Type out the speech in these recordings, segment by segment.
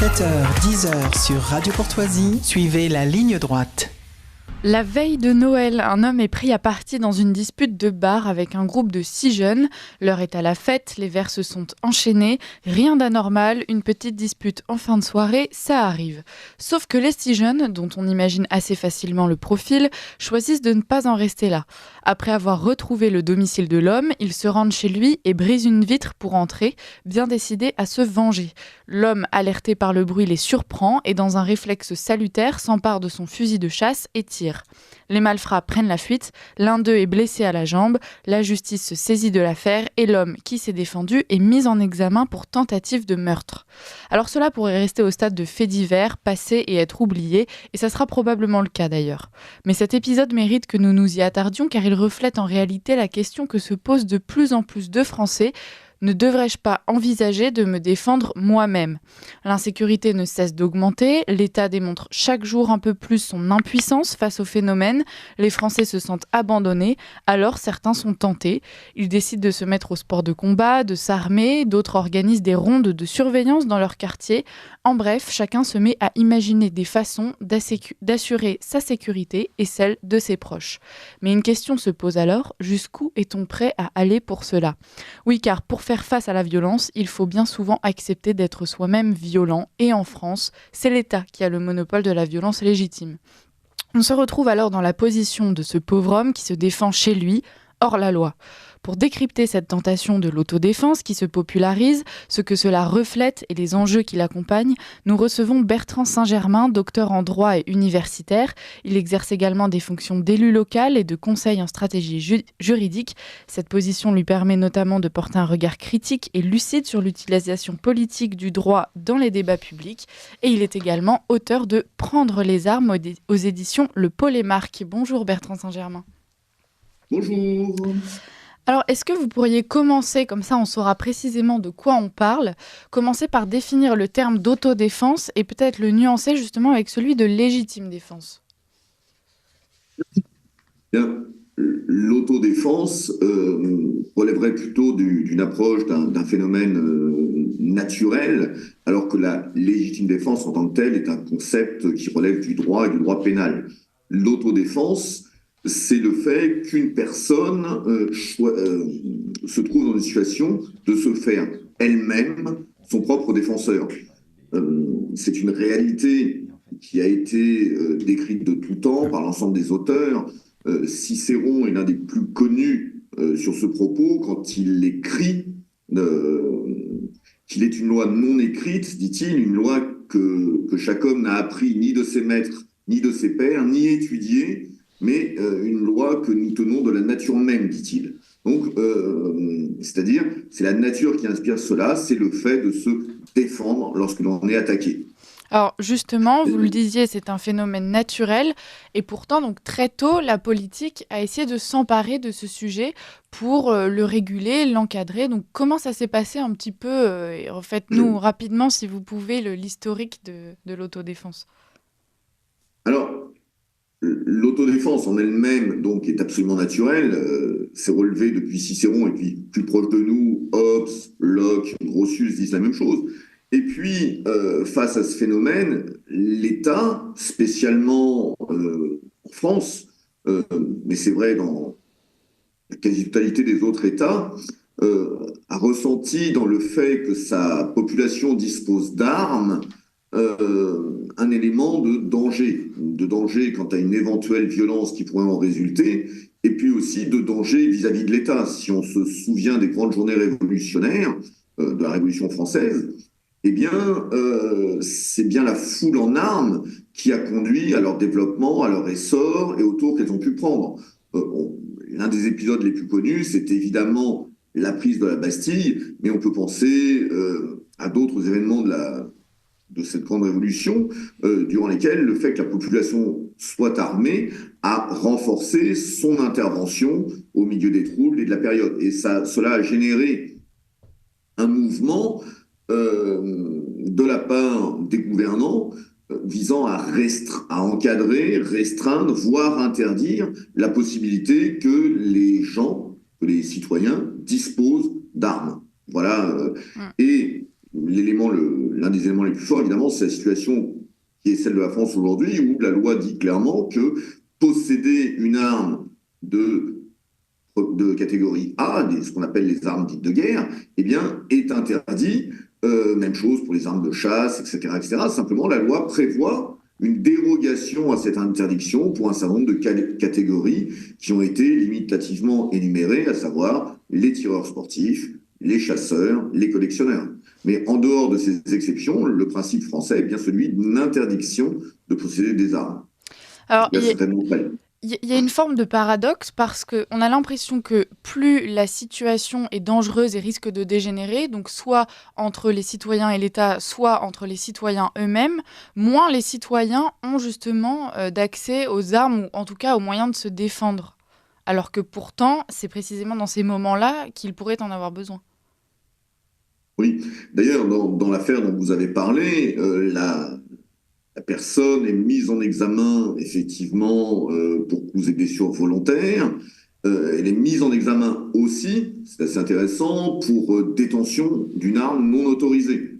7h, 10h sur Radio Courtoisie, suivez la ligne droite. La veille de Noël, un homme est pris à partie dans une dispute de bar avec un groupe de 6 jeunes. L'heure est à la fête, les verres se sont enchaînés. Rien d'anormal, une petite dispute en fin de soirée, ça arrive. Sauf que les 6 jeunes, dont on imagine assez facilement le profil, choisissent de ne pas en rester là. Après avoir retrouvé le domicile de l'homme, ils se rendent chez lui et brisent une vitre pour entrer, bien décidés à se venger. L'homme, alerté par le bruit, les surprend et dans un réflexe salutaire, s'empare de son fusil de chasse et tire. Les malfrats prennent la fuite, l'un d'eux est blessé à la jambe, la justice se saisit de l'affaire et l'homme qui s'est défendu est mis en examen pour tentative de meurtre. Alors cela pourrait rester au stade de faits divers, passer et être oublié, et ça sera probablement le cas d'ailleurs. Mais cet épisode mérite que nous nous y attardions car il reflète en réalité la question que se posent de plus en plus de Français. Ne devrais-je pas envisager de me défendre moi-même ? L'insécurité ne cesse d'augmenter, l'État démontre chaque jour un peu plus son impuissance face au phénomène, les Français se sentent abandonnés, alors certains sont tentés. Ils décident de se mettre au sport de combat, de s'armer, d'autres organisent des rondes de surveillance dans leur quartier. En bref, chacun se met à imaginer des façons d'assurer sa sécurité et celle de ses proches. Mais une question se pose alors, jusqu'où est-on prêt à aller pour cela ? Oui, car pour faire face à la violence, il faut bien souvent accepter d'être soi-même violent. Et en France, c'est l'État qui a le monopole de la violence légitime. On se retrouve alors dans la position de ce pauvre homme qui se défend chez lui, hors la loi. Pour décrypter cette tentation de l'autodéfense qui se popularise, ce que cela reflète et les enjeux qui l'accompagnent, nous recevons Bertrand Saint-Germain, docteur en droit et universitaire. Il exerce également des fonctions d'élu local et de conseil en stratégie juridique. Cette position lui permet notamment de porter un regard critique et lucide sur l'utilisation politique du droit dans les débats publics. Et il est également auteur de Prendre les armes aux éditions Le Polémarque. Bonjour Bertrand Saint-Germain. Bonjour. Alors, est-ce que vous pourriez commencer, comme ça on saura précisément de quoi on parle, commencer par définir le terme d'autodéfense et peut-être le nuancer justement avec celui de légitime défense ? Bien, l'autodéfense relèverait plutôt d'une approche d'un phénomène naturel, alors que la légitime défense en tant que telle est un concept qui relève du droit et du droit pénal. L'autodéfense, c'est le fait qu'une personne se trouve dans une situation de se faire elle-même son propre défenseur. C'est une réalité qui a été décrite de tout temps par l'ensemble des auteurs. Cicéron est l'un des plus connus sur ce propos quand il écrit qu'il est une loi non écrite, dit-il, une loi que chaque homme n'a appris ni de ses maîtres, ni de ses pairs, ni étudiée, mais une loi que nous tenons de la nature même, dit-il. Donc, c'est-à-dire, c'est la nature qui inspire cela, c'est le fait de se défendre lorsque l'on est attaqué. Alors justement, vous le disiez, c'est un phénomène naturel et pourtant, donc très tôt, la politique a essayé de s'emparer de ce sujet pour le réguler, l'encadrer. Donc comment ça s'est passé un petit peu faites-nous rapidement, si vous pouvez, l'historique de l'autodéfense. Alors, l'autodéfense en elle-même donc, est absolument naturelle. C'est relevé depuis Cicéron et puis plus proche de nous, Hobbes, Locke, Grotius disent la même chose. Et puis, face à ce phénomène, l'État, spécialement en France, mais c'est vrai dans la quasi-totalité des autres États, a ressenti dans le fait que sa population dispose d'armes un élément de danger quant à une éventuelle violence qui pourrait en résulter, et puis aussi de danger vis-à-vis de l'État. Si on se souvient des grandes journées révolutionnaires de la Révolution française, eh bien, c'est bien la foule en armes qui a conduit à leur développement, à leur essor et au tour qu'elles ont pu prendre. L'un des épisodes les plus connus, c'est évidemment la prise de la Bastille, mais on peut penser à d'autres événements de cette grande révolution, durant lesquels le fait que la population soit armée a renforcé son intervention au milieu des troubles et de la période. Et cela a généré un mouvement de la part des gouvernants visant à encadrer, restreindre, voire interdire la possibilité que les gens, que les citoyens disposent d'armes. Voilà. Et l'un des éléments les plus forts, évidemment, c'est la situation qui est celle de la France aujourd'hui, où la loi dit clairement que posséder une arme de catégorie A, ce qu'on appelle les armes dites de guerre, eh bien, est interdit. Même chose pour les armes de chasse, etc., etc. Simplement, la loi prévoit une dérogation à cette interdiction pour un certain nombre de catégories qui ont été limitativement énumérées, à savoir les tireurs sportifs, les chasseurs, les collectionneurs. Mais en dehors de ces exceptions, le principe français est bien celui d'une interdiction de posséder des armes. Alors, certainement pas. Il y a une forme de paradoxe parce qu'on a l'impression que plus la situation est dangereuse et risque de dégénérer, donc soit entre les citoyens et l'État, soit entre les citoyens eux-mêmes, moins les citoyens ont justement d'accès aux armes ou en tout cas aux moyens de se défendre. Alors que pourtant, c'est précisément dans ces moments-là qu'ils pourraient en avoir besoin. Oui, d'ailleurs, dans l'affaire dont vous avez parlé, la personne est mise en examen, effectivement, pour coups et blessures volontaires. Elle est mise en examen aussi, c'est assez intéressant, pour détention d'une arme non autorisée.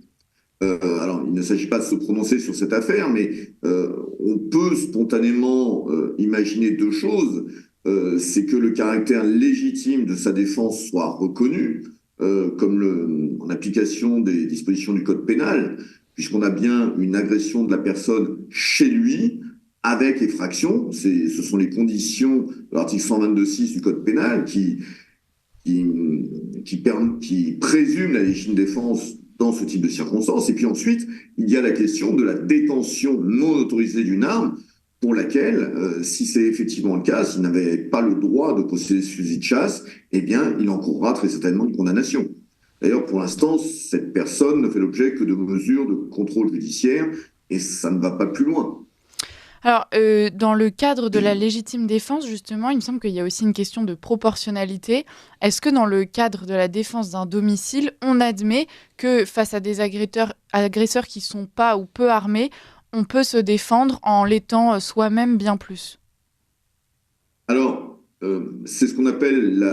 Alors, il ne s'agit pas de se prononcer sur cette affaire, mais on peut spontanément imaginer deux choses. C'est que le caractère légitime de sa défense soit reconnu, en application des dispositions du Code pénal, puisqu'on a bien une agression de la personne chez lui, avec effraction. Ce sont les conditions de l'article 122.6 du Code pénal qui présument la légitime défense dans ce type de circonstances. Et puis ensuite, il y a la question de la détention non autorisée d'une arme, pour laquelle, si c'est effectivement le cas, s'il n'avait pas le droit de posséder ce fusil de chasse, eh bien, il encourra très certainement une condamnation. D'ailleurs, pour l'instant, cette personne ne fait l'objet que de mesures de contrôle judiciaire et ça ne va pas plus loin. Alors, dans le cadre de la légitime défense, justement, il me semble qu'il y a aussi une question de proportionnalité. Est-ce que dans le cadre de la défense d'un domicile, on admet que face à des agresseurs qui ne sont pas ou peu armés, on peut se défendre en l'étant soi-même bien plus? Alors, c'est ce qu'on appelle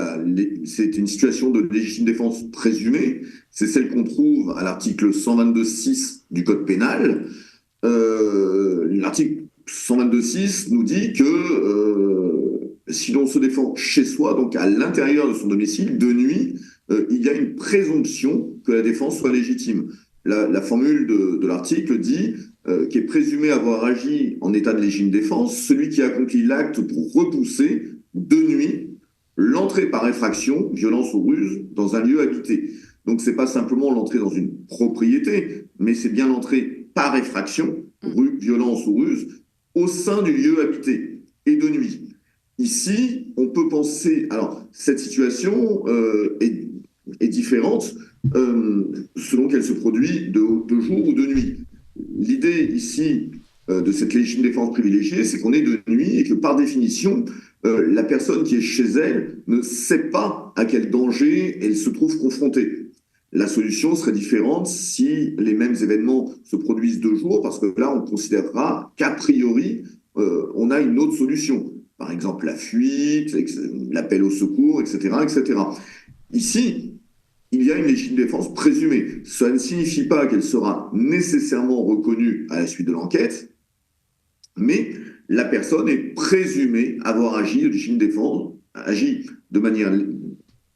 c'est une situation de légitime défense présumée. C'est celle qu'on trouve à l'article 122.6 du Code pénal. L'article 122.6 nous dit que si l'on se défend chez soi, donc à l'intérieur de son domicile, de nuit, il y a une présomption que la défense soit légitime. La formule de l'article dit qui est présumé avoir agi en état de légitime défense, celui qui accomplit l'acte pour repousser de nuit l'entrée par effraction, violence ou ruse, dans un lieu habité. Donc c'est pas simplement l'entrée dans une propriété, mais c'est bien l'entrée par effraction, violence ou ruse, au sein du lieu habité et de nuit. Ici, on peut penser... Alors, cette situation est différente selon qu'elle se produit de jour ou de nuit. L'idée ici de cette légitime défense privilégiée, c'est qu'on est de nuit et que par définition, la personne qui est chez elle ne sait pas à quel danger elle se trouve confrontée. La solution serait différente si les mêmes événements se produisent de jour, parce que là, on considérera qu'a priori, on a une autre solution. Par exemple, la fuite, l'appel au secours, etc., etc. Ici, il y a une légitime défense présumée. Cela ne signifie pas qu'elle sera nécessairement reconnue à la suite de l'enquête, mais la personne est présumée avoir agi de légitime défense, agi de manière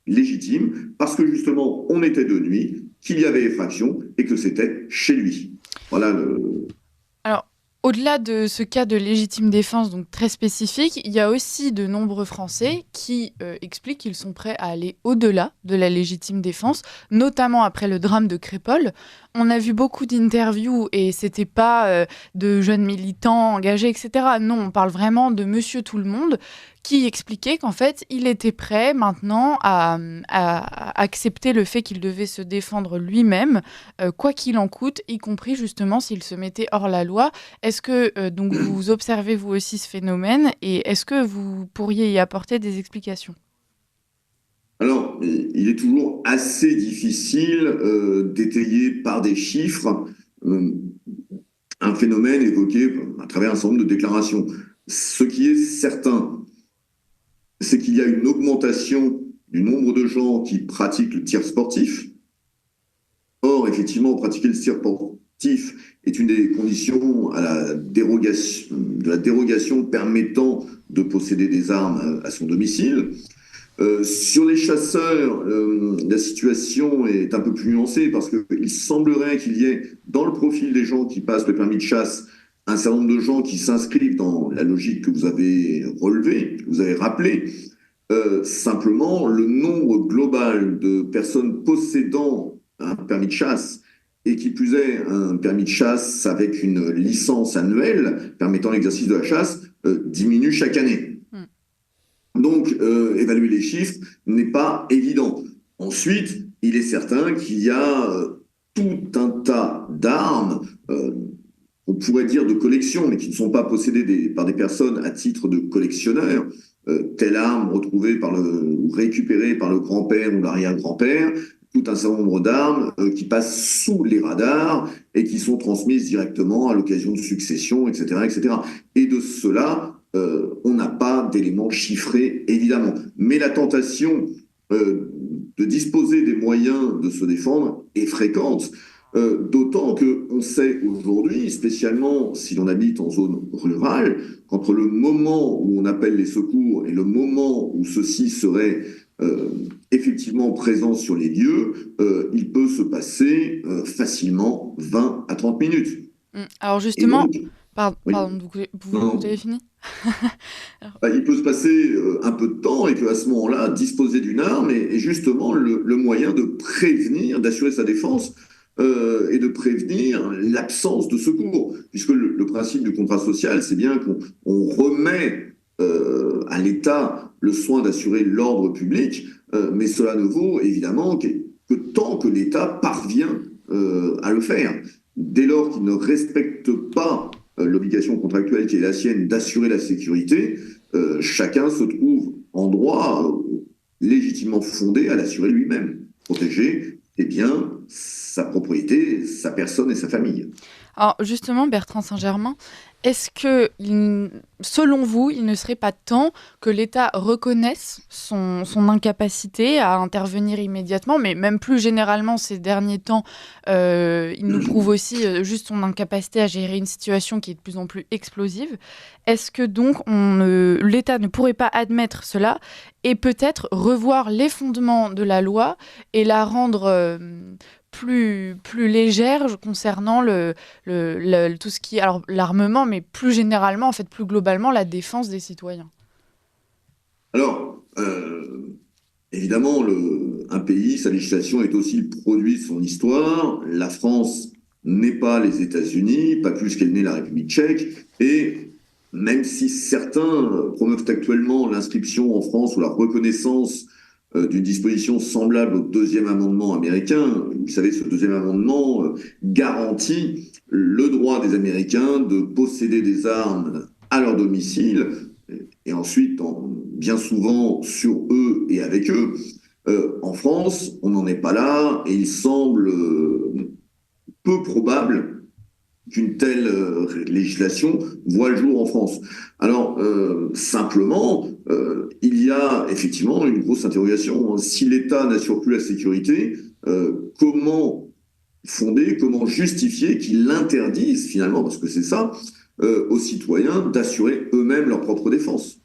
légitime, parce que justement, on était de nuit, qu'il y avait effraction et que c'était chez lui. Voilà Alors, au-delà de ce cas de légitime défense donc très spécifique, il y a aussi de nombreux Français qui expliquent qu'ils sont prêts à aller au-delà de la légitime défense, notamment après le drame de Crépol. On a vu beaucoup d'interviews et c'était pas de jeunes militants engagés, etc. Non, on parle vraiment de Monsieur Tout-le-Monde qui expliquait qu'en fait, il était prêt maintenant à accepter le fait qu'il devait se défendre lui-même, quoi qu'il en coûte, y compris justement s'il se mettait hors la loi. Est-ce que donc vous observez vous aussi ce phénomène et est-ce que vous pourriez y apporter des explications ? Alors, il est toujours assez difficile d'étayer par des chiffres un phénomène évoqué à travers un certain nombre de déclarations. Ce qui est certain, c'est qu'il y a une augmentation du nombre de gens qui pratiquent le tir sportif. Or, D'abord, effectivement, pratiquer le tir sportif est une des conditions à de la dérogation permettant de posséder des armes à son domicile. Sur les chasseurs, la situation est un peu plus nuancée parce qu'il semblerait qu'il y ait dans le profil des gens qui passent le permis de chasse un certain nombre de gens qui s'inscrivent dans la logique que vous avez relevée, que vous avez rappelée. Simplement, le nombre global de personnes possédant un permis de chasse et qui plus est un permis de chasse avec une licence annuelle permettant l'exercice de la chasse diminue chaque année. Donc, évaluer les chiffres n'est pas évident. Ensuite, il est certain qu'il y a tout un tas d'armes, on pourrait dire de collection, mais qui ne sont pas possédées par des personnes à titre de collectionneurs. Telle arme retrouvée ou récupérée par le grand-père ou l'arrière-grand-père, tout un certain nombre d'armes qui passent sous les radars et qui sont transmises directement à l'occasion de successions, etc., etc. Et de cela, on n'a pas d'éléments chiffrés, évidemment. Mais la tentation de disposer des moyens de se défendre est fréquente, d'autant qu'on sait aujourd'hui, spécialement si l'on habite en zone rurale, qu'entre le moment où on appelle les secours et le moment où ceux-ci seraient effectivement présents sur les lieux, il peut se passer facilement 20 à 30 minutes. Alors justement, donc, pardon, vous avez fini? Il peut se passer un peu de temps et qu'à ce moment-là, disposer d'une arme est justement le moyen de prévenir, d'assurer sa défense et de prévenir l'absence de secours. Puisque le principe du contrat social, c'est bien qu'on remet à l'État le soin d'assurer l'ordre public, mais cela ne vaut évidemment que tant que l'État parvient à le faire. Dès lors qu'il ne respecte pas l'obligation contractuelle qui est la sienne d'assurer la sécurité, chacun se trouve en droit légitimement fondé à l'assurer lui-même, protéger sa propriété, sa personne et sa famille. Alors justement, Bertrand Saint-Germain, est-ce que, selon vous, il ne serait pas temps que l'État reconnaisse son incapacité à intervenir immédiatement, mais même plus généralement ces derniers temps, il nous prouve aussi juste son incapacité à gérer une situation qui est de plus en plus explosive. Est-ce que donc l'État ne pourrait pas admettre cela et peut-être revoir les fondements de la loi et la rendre plus légère concernant tout ce qui est alors l'armement, mais plus généralement, en fait, plus globalement, la défense des citoyens? Alors, évidemment, un pays, sa législation est aussi le produit de son histoire. La France n'est pas les États-Unis, pas plus qu'elle n'est la République tchèque. Et même si certains promeuvent actuellement l'inscription en France ou la reconnaissance d'une disposition semblable au deuxième amendement américain, vous savez, ce deuxième amendement garantit le droit des Américains de posséder des armes à leur domicile et ensuite, bien souvent, sur eux et avec eux. En France, on n'en est pas là et il semble peu probable qu'une telle législation voit le jour en France. Alors, simplement, il y a effectivement une grosse interrogation. Si l'État n'assure plus la sécurité, comment justifier qu'il interdise finalement, parce que c'est ça, aux citoyens d'assurer eux-mêmes leur propre défense?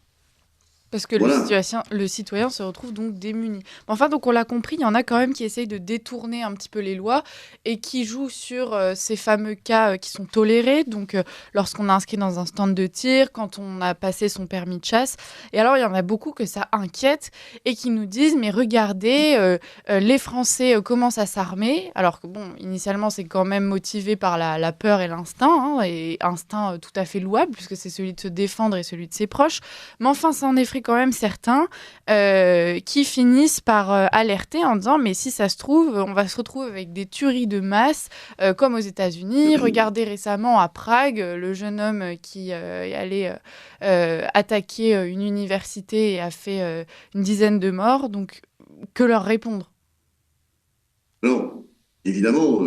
Parce que Voilà. le citoyen se retrouve donc démuni. Enfin, donc on l'a compris, il y en a quand même qui essayent de détourner un petit peu les lois et qui jouent sur ces fameux cas qui sont tolérés. Donc, lorsqu'on est inscrit dans un stand de tir, quand on a passé son permis de chasse. Et alors, il y en a beaucoup que ça inquiète et qui nous disent, mais regardez, les Français commencent à s'armer. Alors que, bon, initialement, c'est quand même motivé par la peur et l'instinct, hein, et instinct tout à fait louable, puisque c'est celui de se défendre et celui de ses proches. Mais enfin, ça en effraie quand même certains qui finissent par alerter en disant mais si ça se trouve, on va se retrouver avec des tueries de masse comme aux États-Unis. Regardez récemment à Prague, le jeune homme qui allait attaquer une université et a fait une dizaine de morts. Donc, que leur répondre? Alors, évidemment,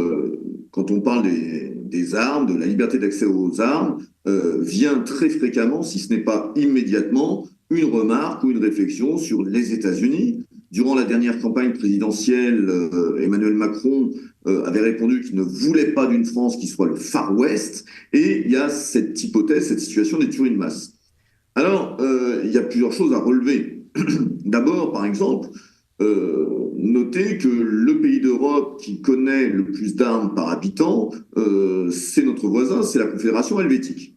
quand on parle des armes, de la liberté d'accès aux armes, vient très fréquemment, si ce n'est pas immédiatement, une remarque ou une réflexion sur les États-Unis, Durant la dernière campagne présidentielle, Emmanuel Macron avait répondu qu'il ne voulait pas d'une France qui soit le Far West, et il y a cette hypothèse, cette situation des tueries de masse. Alors, il y a plusieurs choses à relever. D'abord, par exemple, notez que le pays d'Europe qui connaît le plus d'armes par habitant, c'est notre voisin, c'est la Confédération helvétique.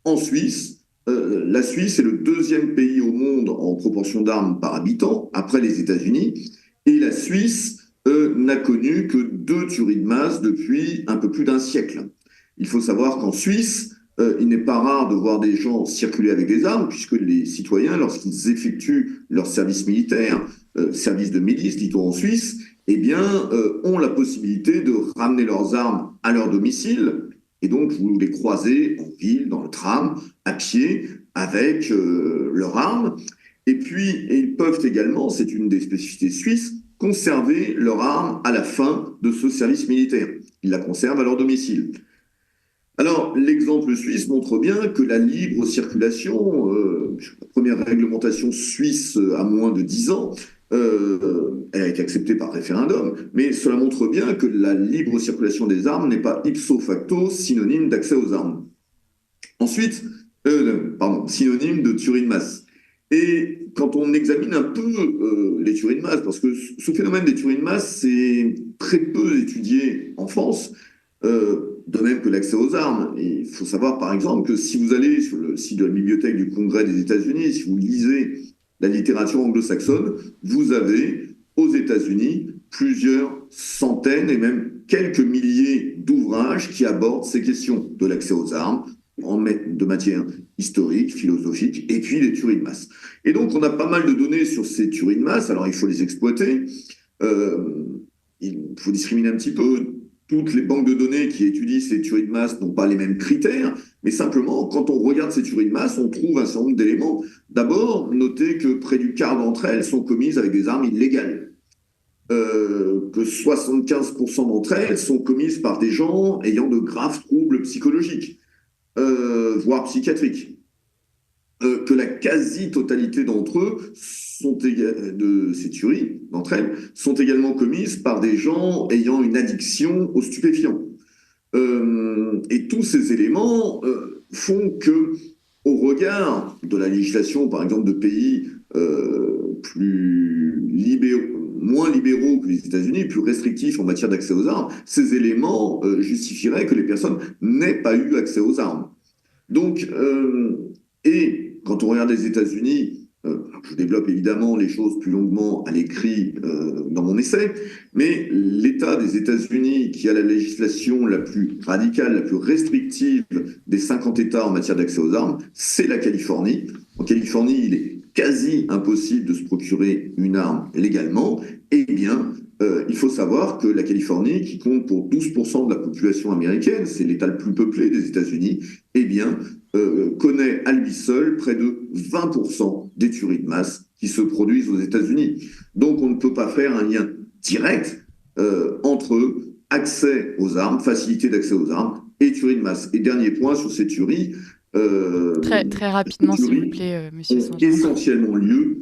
En Suisse, la Suisse est le deuxième pays au monde en proportion d'armes par habitant, après les États-Unis, et la Suisse n'a connu que 2 tueries de masse depuis un peu plus d'un siècle. Il faut savoir qu'en Suisse, il n'est pas rare de voir des gens circuler avec des armes, puisque les citoyens, lorsqu'ils effectuent leur service militaire, service de milice, dit-on en Suisse, eh bien, ont la possibilité de ramener leurs armes à leur domicile. Et donc, vous les croisez en ville, dans le tram, à pied, avec leurs armes. Et puis, ils peuvent également, c'est une des spécificités suisses, conserver leur arme à la fin de ce service militaire. Ils la conservent à leur domicile. Alors, l'exemple suisse montre bien que la libre circulation, la première réglementation suisse a moins de 10 ans, elle a été acceptée par référendum, mais cela montre bien que la libre circulation des armes n'est pas ipso facto synonyme d'accès aux armes. Ensuite, synonyme de tuerie de masse. Et quand on examine un peu les tueries de masse, parce que ce phénomène des tueries de masse, c'est très peu étudié en France, de même que l'accès aux armes. Et il faut savoir, par exemple, que si vous allez sur le site de la Bibliothèque du Congrès des États-Unis, si vous lisez la littérature anglo-saxonne, vous avez aux États-Unis plusieurs centaines et même quelques milliers d'ouvrages qui abordent ces questions de l'accès aux armes, de matière historique, philosophique, et puis les tueries de masse. Et donc, on a pas mal de données sur ces tueries de masse, alors il faut les exploiter, il faut discriminer un petit peu. Toutes les banques de données qui étudient ces tueries de masse n'ont pas les mêmes critères, mais simplement, quand on regarde ces tueries de masse, on trouve un certain nombre d'éléments. D'abord, notez que près du quart d'entre elles sont commises avec des armes illégales. Que 75% d'entre elles sont commises par des gens ayant de graves troubles psychologiques, voire psychiatriques. Que la quasi-totalité d'entre eux de ces tueries, d'entre elles, sont également commises par des gens ayant une addiction aux stupéfiants. Et tous ces éléments font que, au regard de la législation, par exemple, de pays moins libéraux que les États-Unis, plus restrictifs en matière d'accès aux armes, ces éléments justifieraient que les personnes n'aient pas eu accès aux armes. Donc, et quand on regarde les États-Unis, je développe évidemment les choses plus longuement à l'écrit dans mon essai, mais l'État des États-Unis qui a la législation la plus radicale, la plus restrictive des 50 États en matière d'accès aux armes, c'est la Californie. En Californie, il est quasi impossible de se procurer une arme légalement. Eh bien, il faut savoir que la Californie, qui compte pour 12% de la population américaine, c'est l'État le plus peuplé des États-Unis, eh bien, connaît à lui seul près de 20% des tueries de masse qui se produisent aux États-Unis. Donc, on ne peut pas faire un lien direct entre accès aux armes, facilité d'accès aux armes et tueries de masse. Et dernier point sur ces tueries. Très rapidement, s'il vous plaît, monsieur Saint-Jean. Essentiellement lieu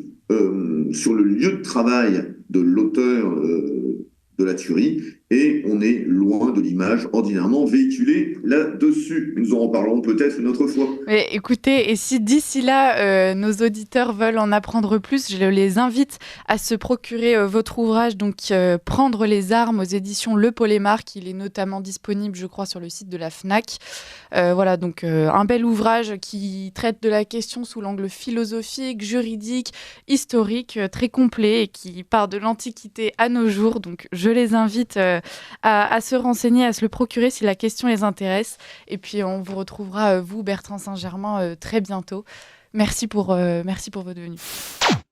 sur le lieu de travail de l'auteur de la tuerie, et on est loin de l'image ordinairement véhiculée là-dessus. Nous en reparlerons peut-être une autre fois. Mais écoutez, et si d'ici là, nos auditeurs veulent en apprendre plus, je les invite à se procurer votre ouvrage, donc Prendre les armes aux éditions Le Polémarque. Il est notamment disponible, je crois, sur le site de la FNAC. Voilà, donc un bel ouvrage qui traite de la question sous l'angle philosophique, juridique, historique, très complet, et qui part de l'Antiquité à nos jours. Donc je les invite à se renseigner, à se le procurer si la question les intéresse. Et puis on vous retrouvera, vous, Bertrand Saint-Germain, très bientôt. Merci pour votre venue.